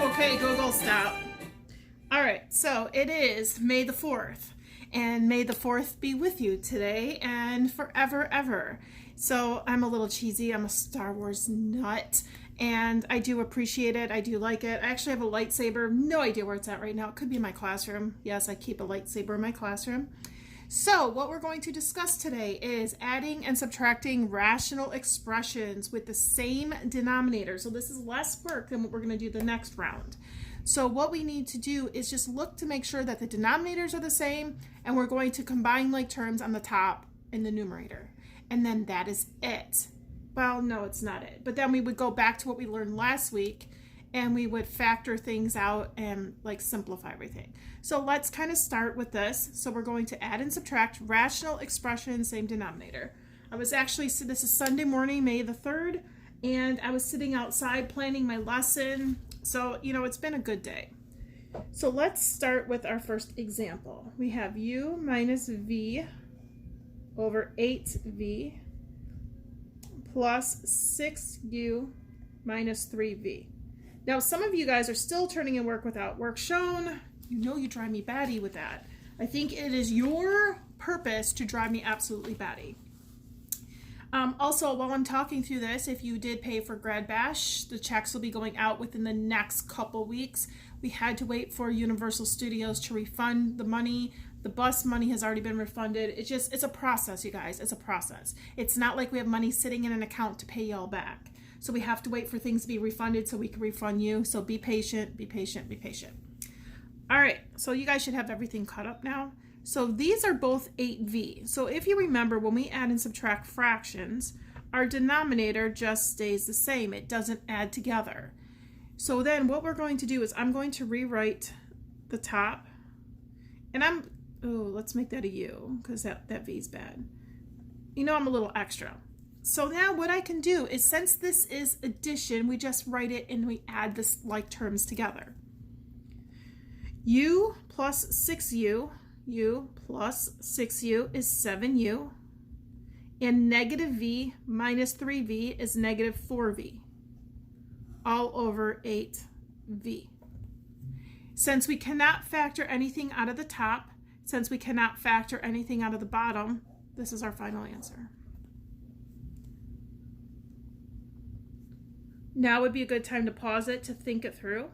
Okay, Google, stop. All right, so it is May the 4th, and may the 4th be with you today and forever, ever. So I'm a little cheesy. I'm a Star Wars nut, and I do appreciate it. I do like it. I actually have a lightsaber. No idea where it's at right now. It could be in my classroom. Yes, I keep a lightsaber in my classroom. So what we're going to discuss today is adding and subtracting rational expressions with the same denominator. So this is less work than what we're going to do the next round. So what we need to do is just look to make sure that the denominators are the same, and we're going to combine like terms on the top in the numerator. And then that is it. Well, no, it's not it. But then we would go back to what we learned last week, and we would factor things out and like simplify everything. So let's kind of start with this. So we're going to add and subtract rational expressions, same denominator. This is Sunday morning, May the 3rd, and I was sitting outside planning my lesson. So, it's been a good day. So let's start with our first example. We have u minus v over 8v plus 6u minus 3v. Now, some of you guys are still turning in work without work shown. You drive me batty with that. I think it is your purpose to drive me absolutely batty. Also, while I'm talking through this, if you did pay for Grad Bash, the checks will be going out within the next couple weeks. We had to wait for Universal Studios to refund the money. The bus money has already been refunded. It's a process, you guys. It's a process. It's not like we have money sitting in an account to pay y'all back. So we have to wait for things to be refunded so we can refund you. So be patient, be patient, be patient. All right, so you guys should have everything caught up now. So these are both 8v. So if you remember, when we add and subtract fractions, our denominator just stays the same. It doesn't add together. So then what we're going to do is I'm going to rewrite the top, and let's make that a u, because that v is bad. I'm a little extra. So now what I can do is, since this is addition, we just write it and we add this like terms together. U plus 6u, u plus 6u is 7u, and negative v minus 3v is negative 4v, all over 8v. Since we cannot factor anything out of the top, since we cannot factor anything out of the bottom, this is our final answer. Now would be a good time to pause it to think it through.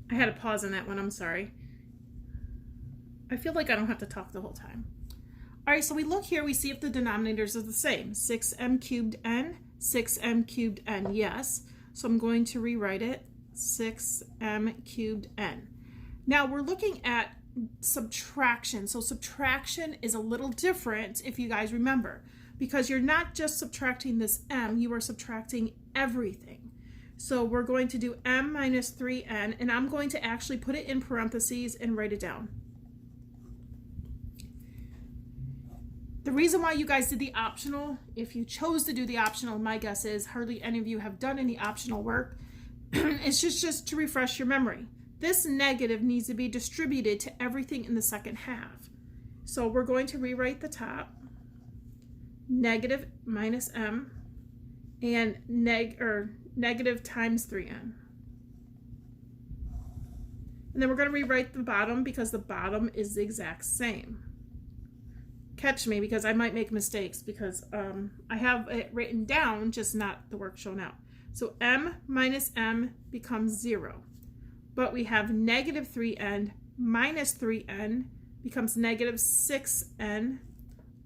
I had a pause on that one, I'm sorry. I feel like I don't have to talk the whole time. All right, so we look here, we see if the denominators are the same. 6m cubed n, 6m cubed n, yes. So I'm going to rewrite it, 6m cubed n. Now we're looking at subtraction. So subtraction is a little different, if you guys remember, because you're not just subtracting this m, you are subtracting everything. So we're going to do m minus 3n, and I'm going to actually put it in parentheses and write it down. The reason why you guys did the optional, if you chose to do the optional, my guess is hardly any of you have done any optional work. It's just to refresh your memory. This negative needs to be distributed to everything in the second half. So we're going to rewrite the top, negative minus m, and negative times 3n. And then we're going to rewrite the bottom because the bottom is the exact same. Catch me, because I might make mistakes, because I have it written down, just not the work shown out. So m minus m becomes 0. But we have negative 3n minus 3n becomes negative 6n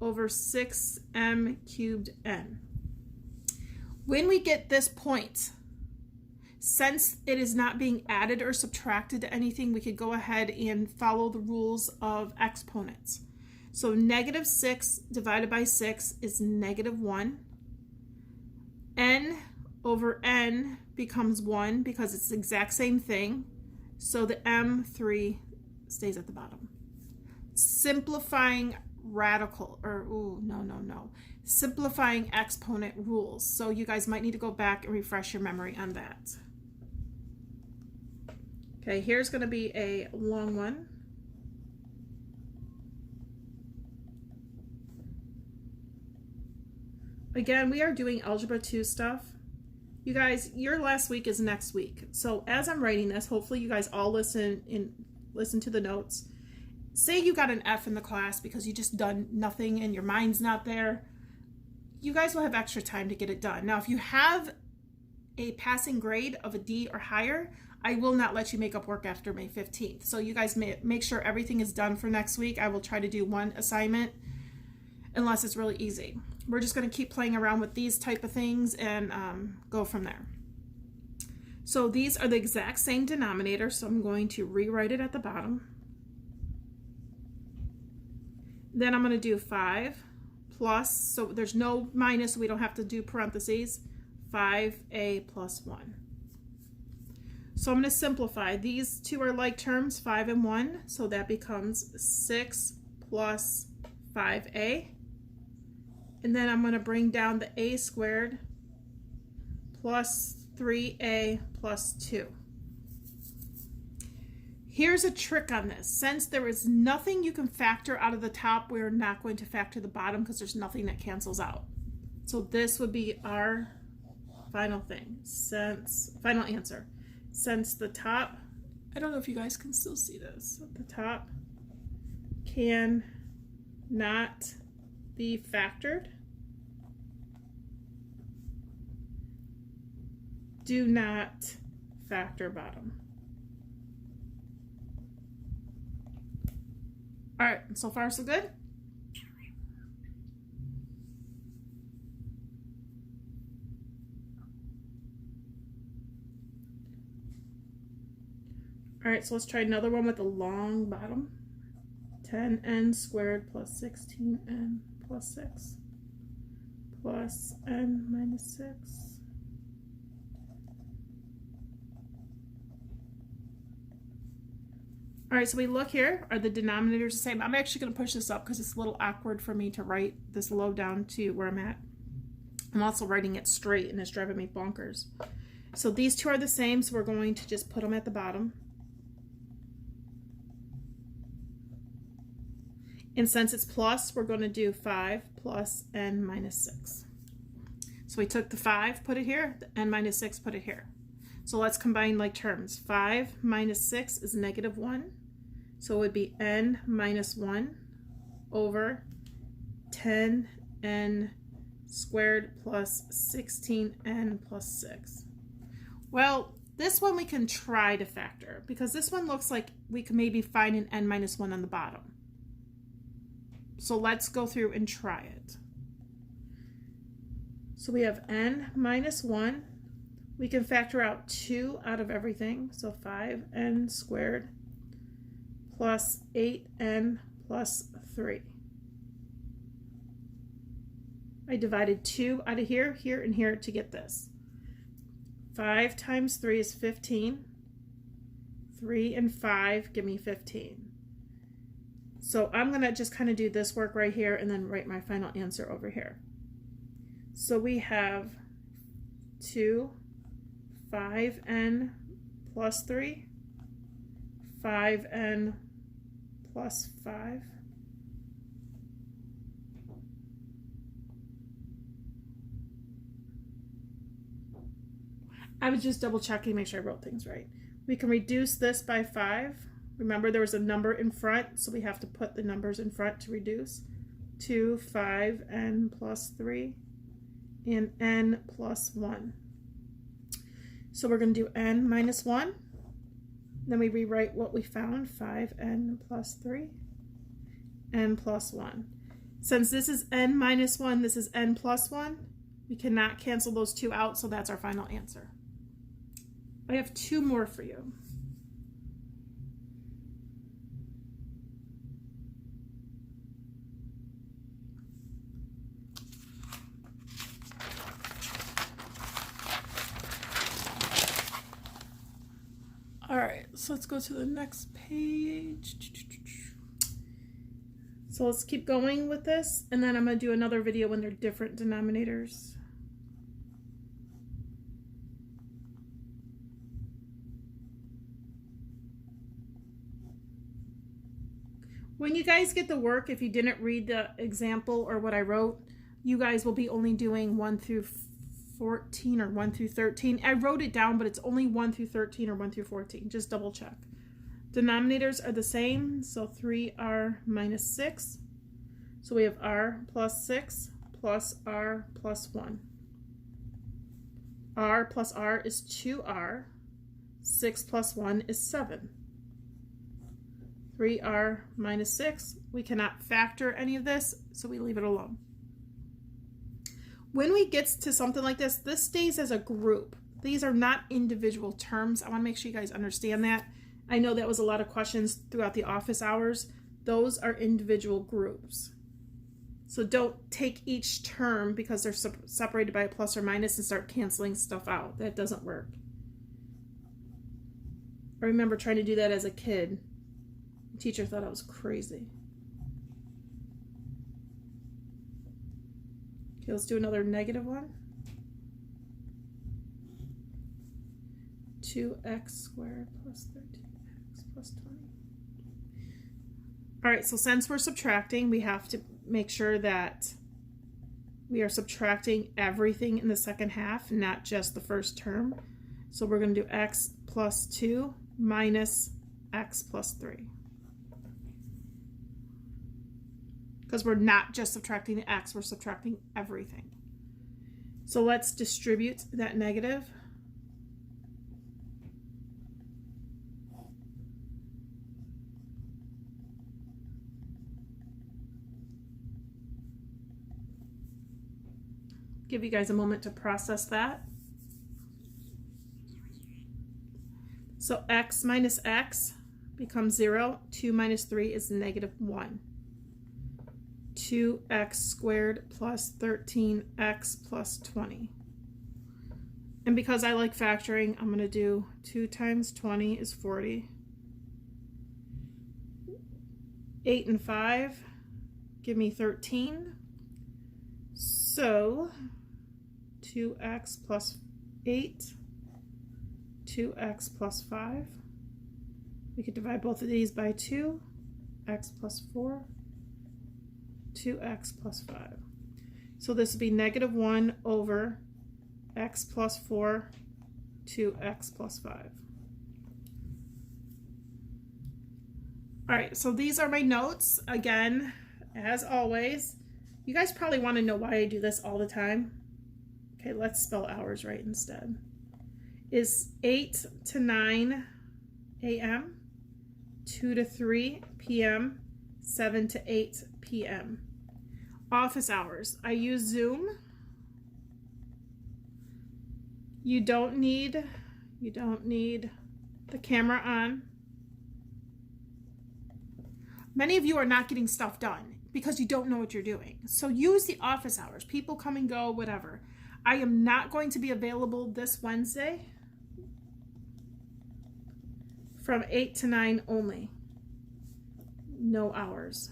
over 6m cubed n. When we get this point, since it is not being added or subtracted to anything, we could go ahead and follow the rules of exponents. So negative 6 divided by 6 is negative 1. N over N becomes 1 because it's the exact same thing. So the M3 stays at the bottom. Simplifying radical, or simplifying exponent rules. So you guys might need to go back and refresh your memory on that. Okay, here's going to be a long one. Again, we are doing Algebra 2 stuff. You guys, your last week is next week. So as I'm writing this, hopefully you guys all listen to the notes. Say you got an F in the class because you just done nothing and your mind's not there. You guys will have extra time to get it done. Now, if you have a passing grade of a D or higher, I will not let you make up work after May 15th. So you guys make sure everything is done for next week. I will try to do one assignment unless it's really easy. We're just going to keep playing around with these type of things and go from there. So these are the exact same denominator, so I'm going to rewrite it at the bottom. Then I'm going to do 5 plus, so there's no minus, so we don't have to do parentheses, 5a plus 1. So I'm going to simplify. These two are like terms, 5 and 1, so that becomes 6 plus 5a. And then I'm going to bring down the a squared plus 3a plus 2. Here's a trick on this. Since there is nothing you can factor out of the top, we're not going to factor the bottom because there's nothing that cancels out. So this would be our final thing, final answer. Since the top, I don't know if you guys can still see this, the top can not be factored, do not factor bottom. All right, so far so good. All right, so let's try another one with a long bottom. 10n squared plus 16n plus 6 plus n minus 6. All right, so we look here, are the denominators the same? I'm actually going to push this up because it's a little awkward for me to write this low down to where I'm at. I'm also writing it straight and it's driving me bonkers. So these two are the same, so we're going to just put them at the bottom. And since it's plus, we're going to do 5 plus n minus 6. So we took the 5, put it here, the n minus 6, put it here. So let's combine like terms. 5 minus 6 is negative 1. So it would be n minus 1 over 10n squared plus 16n plus 6. Well, this one we can try to factor because this one looks like we can maybe find an n minus 1 on the bottom. So let's go through and try it. So we have n minus 1. We can factor out 2 out of everything. So 5n squared plus 8n plus 3. I divided 2 out of here, here, and here to get this. 5 times 3 is 15. 3 and 5 give me 15. So I'm going to just kind of do this work right here and then write my final answer over here. So we have 2, 5n plus 3, 5n plus 5. I was just double checking to make sure I wrote things right. We can reduce this by 5. Remember there was a number in front, so we have to put the numbers in front to reduce. 2, 5n plus 3, and n plus 1. So we're going to do n minus 1. Then we rewrite what we found, 5n plus 3, n plus 1. Since this is n minus 1, this is n plus 1, we cannot cancel those two out, so that's our final answer. I have 2 more for you. So let's go to the next page. So let's keep going with this, and then I'm going to do another video when they're different denominators. When you guys get the work, if you didn't read the example or what I wrote, you guys will be only doing 1 through 14 or 1 through 13. I wrote it down, but it's only 1 through 13 or 1 through 14. Just double check. Denominators are the same, so 3r minus 6. So we have r plus 6 plus r plus 1. R plus r is 2r. 6 plus 1 is 7. 3r minus 6. We cannot factor any of this, so we leave it alone. When we get to something like this, this stays as a group. These are not individual terms. I want to make sure you guys understand that. I know that was a lot of questions throughout the office hours. Those are individual groups. So don't take each term because they're separated by a plus or minus and start canceling stuff out. That doesn't work. I remember trying to do that as a kid. The teacher thought I was crazy. Okay, let's do another negative one. 2x squared plus 13x plus 20. All right, so since we're subtracting, we have to make sure that we are subtracting everything in the second half, not just the first term. So we're going to do x plus 2 minus x plus 3. Because we're not just subtracting the x, we're subtracting everything. So let's distribute that negative. Give you guys a moment to process that. So x minus x becomes 0. 2 minus 3 is negative 1. 2x squared plus 13x plus 20. And because I like factoring, I'm going to do 2 times 20 is 40. 8 and 5 give me 13. So 2x plus 8, 2x plus 5. We could divide both of these by 2, x plus 4, 2x plus 5. So this would be negative 1 over x plus 4, 2x plus 5. All right, so these are my notes. Again, as always, you guys probably want to know why I do this all the time. Okay, let's spell hours right instead. Is 8 to 9 a.m., 2 to 3 p.m., 7 to 8 p.m. Office hours. I use Zoom. You don't need the camera on. Many of you are not getting stuff done because you don't know what you're doing. So use the office hours. People come and go, whatever. I am not going to be available this Wednesday from 8 to 9 only. No hours.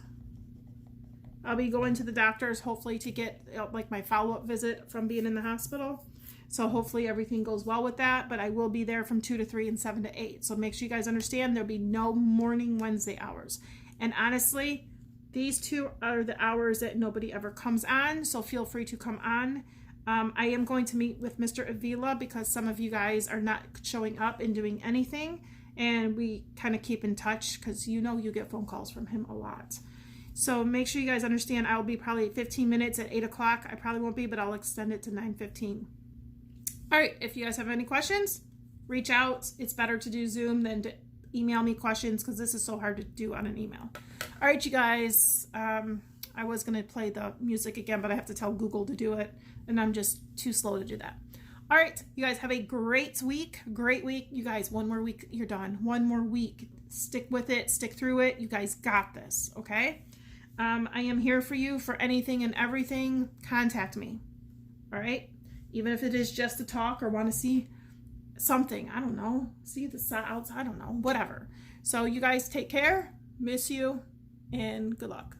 I'll be going to the doctors hopefully to get like my follow-up visit from being in the hospital. So hopefully everything goes well with that, but I will be there from 2 to 3 and 7 to 8. So make sure you guys understand there'll be no morning Wednesday hours. And honestly, these two are the hours that nobody ever comes on, so feel free to come on. I am going to meet with Mr. Avila because some of you guys are not showing up and doing anything, and we kind of keep in touch because you know you get phone calls from him a lot. So make sure you guys understand I'll be probably 15 minutes at 8 o'clock. I probably won't be, but I'll extend it to 9:15. All right, if you guys have any questions, reach out. It's better to do Zoom than to email me questions because this is so hard to do on an email. All right, you guys, I was going to play the music again, but I have to tell Google to do it, and I'm just too slow to do that. All right, you guys have a great week. Great week. You guys, one more week, you're done. One more week. Stick with it. Stick through it. You guys got this, okay? I am here for you for anything and everything. Contact me, all right? Even if it is just to talk or want to see something. I don't know. See the outside. I don't know. Whatever. So you guys take care. Miss you. And good luck.